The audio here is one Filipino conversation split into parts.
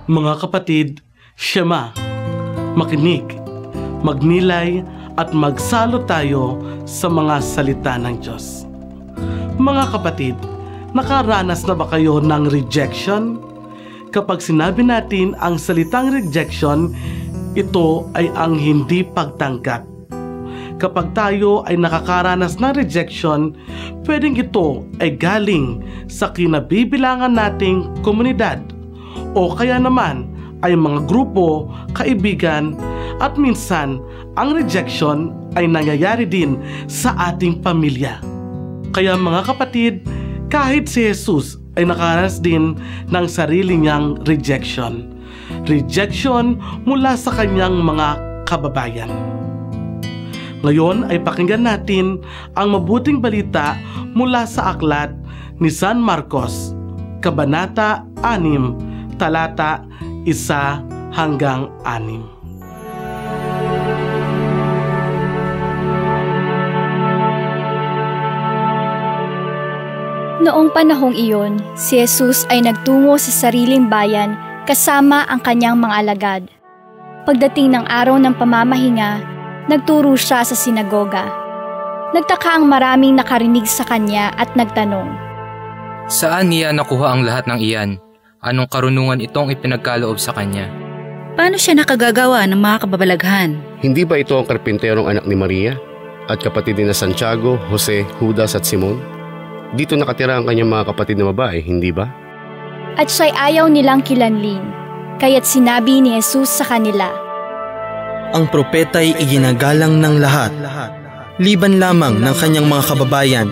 Mga kapatid, Shema, makinig, magnilay at magsalo tayo sa mga salita ng Diyos. Mga kapatid, nakaranas na ba kayo ng rejection? Kapag sinabi natin ang salitang rejection, ito ay ang hindi pagtanggap. Kapag tayo ay nakakaranas ng rejection, pwedeng ito ay galing sa kinabibilangan nating komunidad o kaya naman ay mga grupo, kaibigan at minsan ang rejection ay nangyayari din sa ating pamilya. Kaya mga kapatid, kahit si Jesus ay nakaranas din ng sarili niyang rejection. Rejection mula sa kanyang mga kababayan. Ngayon ay pakinggan natin ang mabuting balita mula sa aklat ni San Marcos, Kabanata 6, Talata 1 hanggang 6. Noong panahong iyon, si Jesus ay nagtungo sa sariling bayan kasama ang kanyang mga alagad. Pagdating ng araw ng pamamahinga, nagturo siya sa sinagoga. Nagtaka ang maraming nakarinig sa kanya at nagtanong, "Saan niya nakuha ang lahat ng iyan? Anong karunungan itong ipinagkaloob sa kanya? Paano siya nakagagawa ng mga kababalaghan? Hindi ba ito ang karpinterong anak ni Maria at kapatid ni Santiago, Jose, Judas at Simon? Dito nakatira ang kanyang mga kapatid na babae, hindi ba?" At siya'y ayaw nilang kilanlin, kaya't sinabi ni Jesus sa kanila, "Ang propeta'y iginagalang ng lahat, liban lamang ng kanyang mga kababayan,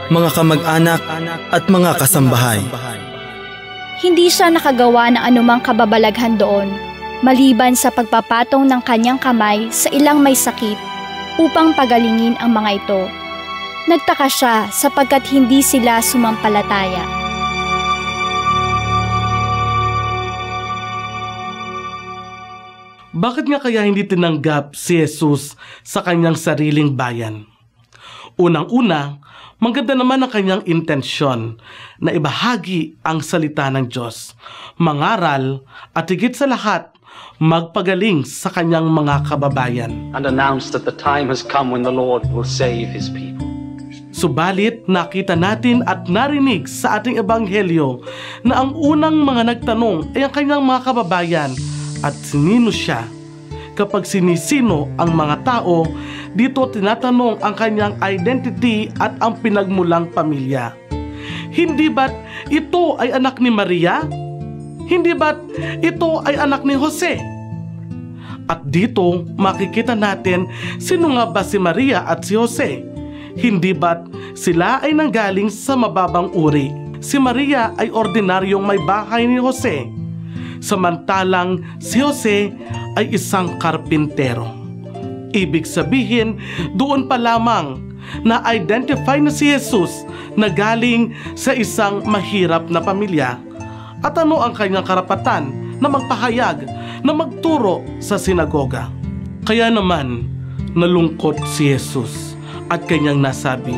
mga kamag-anak at mga kasambahay." Hindi siya nakagawa ng anumang kababalaghan doon, maliban sa pagpapatong ng kanyang kamay sa ilang may sakit upang pagalingin ang mga ito. Nagtaka siya sapagkat hindi sila sumampalataya. Bakit nga kaya hindi tinanggap si Jesus sa kanyang sariling bayan? Unang-una, maganda naman ang kanyang intensyon na ibahagi ang salita ng Diyos, mangaral at higit sa lahat, magpagaling sa kanyang mga kababayan. And announce that the time has come when the Lord will save His people. Subalit, nakita natin at narinig sa ating ebanghelyo na ang unang mga nagtanong ay ang kanyang mga kababayan at sinino siya. Kapag sinisino ang mga tao, dito tinatanong ang kanyang identity at ang pinagmulang pamilya. Hindi ba't ito ay anak ni Maria? Hindi ba't ito ay anak ni Jose? At dito makikita natin sino nga ba si Maria at si Jose. Hindi ba't sila ay nanggaling sa mababang uri? Si Maria ay ordinaryong may bahay ni Jose, samantalang si Jose ay isang karpintero. Ibig sabihin, doon pa lamang na-identify na si Jesus na galing sa isang mahirap na pamilya. At ano ang kanyang karapatan na magpahayag, na magturo sa sinagoga? Kaya naman, nalungkot si Jesus at kanyang nasabi,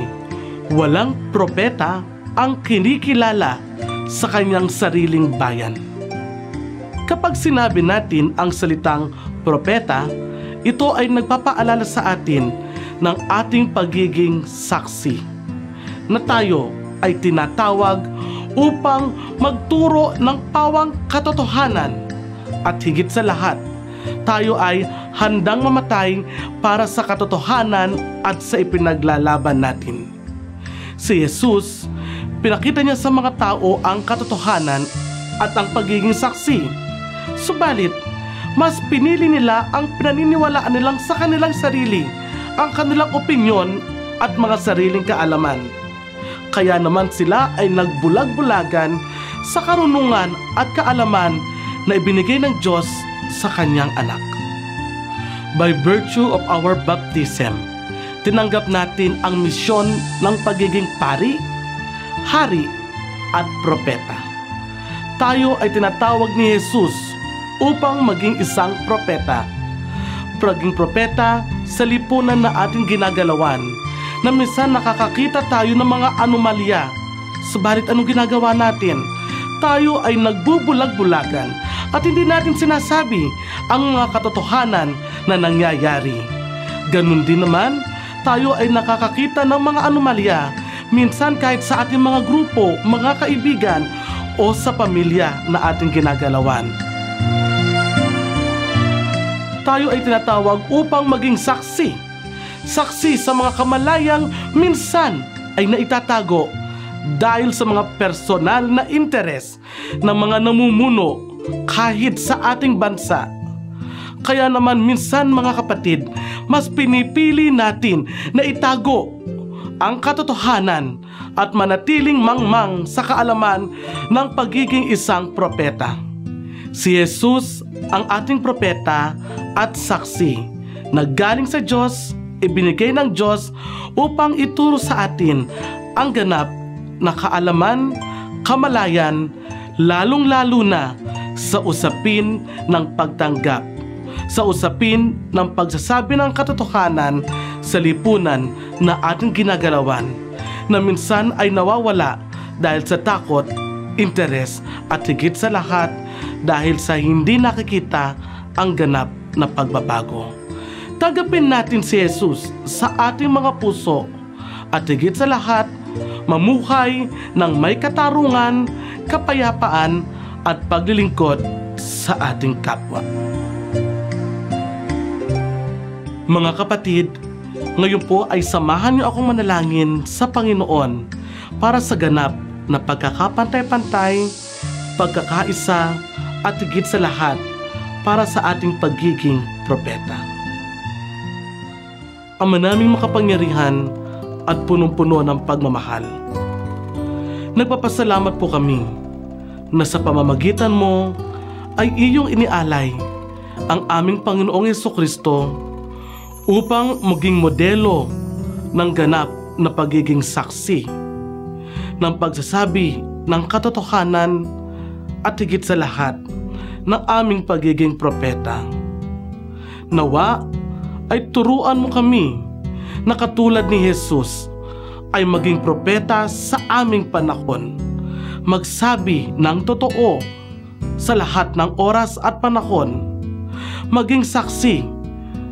walang propeta ang kinikilala sa kanyang sariling bayan. Kapag sinabi natin ang salitang propeta, ito ay nagpapaalala sa atin ng ating pagiging saksi, na tayo ay tinatawag upang magturo ng pawang katotohanan at higit sa lahat, tayo ay handang mamatay para sa katotohanan at sa ipinaglalaban natin. Si Jesus, pinakita niya sa mga tao ang katotohanan at ang pagiging saksi. Subalit, mas pinili nila ang pinaniniwalaan nilang sa kanilang sarili, ang kanilang opinyon at mga sariling kaalaman. Kaya naman sila ay nagbulag-bulagan sa karunungan at kaalaman na ibinigay ng Diyos sa kanyang anak. By virtue of our baptism, tinanggap natin ang misyon ng pagiging pari, hari at propeta. Tayo ay tinatawag ni Jesus upang maging isang propeta. Paging propeta sa lipunan na ating ginagalawan, na minsan nakakakita tayo ng mga anomalya. Subalit anong ginagawa natin? tayo ay nagbubulag-bulagan at hindi natin sinasabi ang mga katotohanan na nangyayari. Ganun din naman, tayo ay nakakakita ng mga anomalya, minsan kahit sa ating mga grupo, mga kaibigan o sa pamilya na ating ginagalawan. Tayo ay tinatawag upang maging saksi. Saksi sa mga kamalayang minsan ay naitatago dahil sa mga personal na interes ng mga namumuno kahit sa ating bansa. Kaya naman minsan mga kapatid, mas pinipili natin na itago ang katotohanan at manatiling mangmang sa kaalaman ng pagiging isang propeta. Si Jesus ang ating propeta at saksi na galing sa Diyos, ibinigay ng Diyos upang ituro sa atin ang ganap na kaalaman, kamalayan, lalong-lalo na sa usapin ng pagtanggap, sa usapin ng pagsasabi ng katotohanan sa lipunan na ating ginagalawan, na minsan ay nawawala dahil sa takot, interes at higit sa lahat dahil sa hindi nakikita ang ganap na pagbabago. Tanggapin natin si Jesus sa ating mga puso at higit sa lahat, mamuhay ng may katarungan, kapayapaan at paglilingkod sa ating kapwa. Mga kapatid, ngayon po ay samahan niyo akong manalangin sa Panginoon para sa ganap na pagkakapantay-pantay, pagkakaisa at higit sa lahat para sa ating pagiging propeta. Ama naming makapangyarihan at punong-puno ng pagmamahal, nagpapasalamat po kami na sa pamamagitan mo ay iyong inialay ang aming Panginoong Jesucristo upang maging modelo ng ganap na pagiging saksi, ng pagsasabi ng katotohanan at higit sa lahat ng aming pagiging propeta. Nawa ay turuan mo kami na katulad ni Jesus ay maging propeta sa aming panahon, magsabi ng totoo sa lahat ng oras at panahon, maging saksi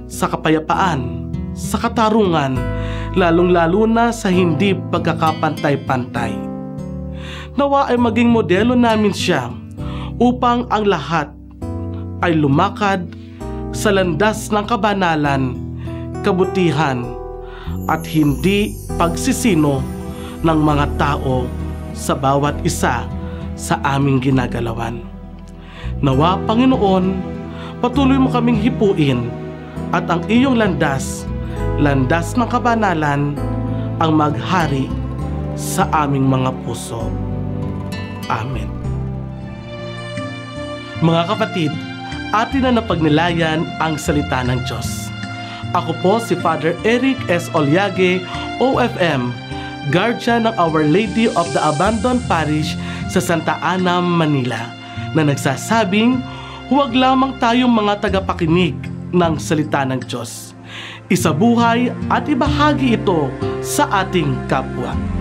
sa kapayapaan, sa katarungan, lalong-lalo na sa hindi pagkakapantay-pantay. Nawa ay maging modelo namin siya upang ang lahat ay lumakad sa landas ng kabanalan, kabutihan at hindi pagsisino ng mga tao sa bawat isa sa aming ginagalawan. Nawa, Panginoon, patuloy mo kaming hipuin at ang iyong landas, landas ng kabanalan, ang maghari sa aming mga puso. Amen. Mga kapatid, atin na napagnilayan ang salita ng Diyos. Ako po si Father Eric S. Olyage, OFM, Guardian ng Our Lady of the Abandoned Parish sa Santa Ana, Manila, na nagsasabing, huwag lamang tayong mga tagapakinig ng salita ng Diyos. Isabuhay at ibahagi ito sa ating kapwa.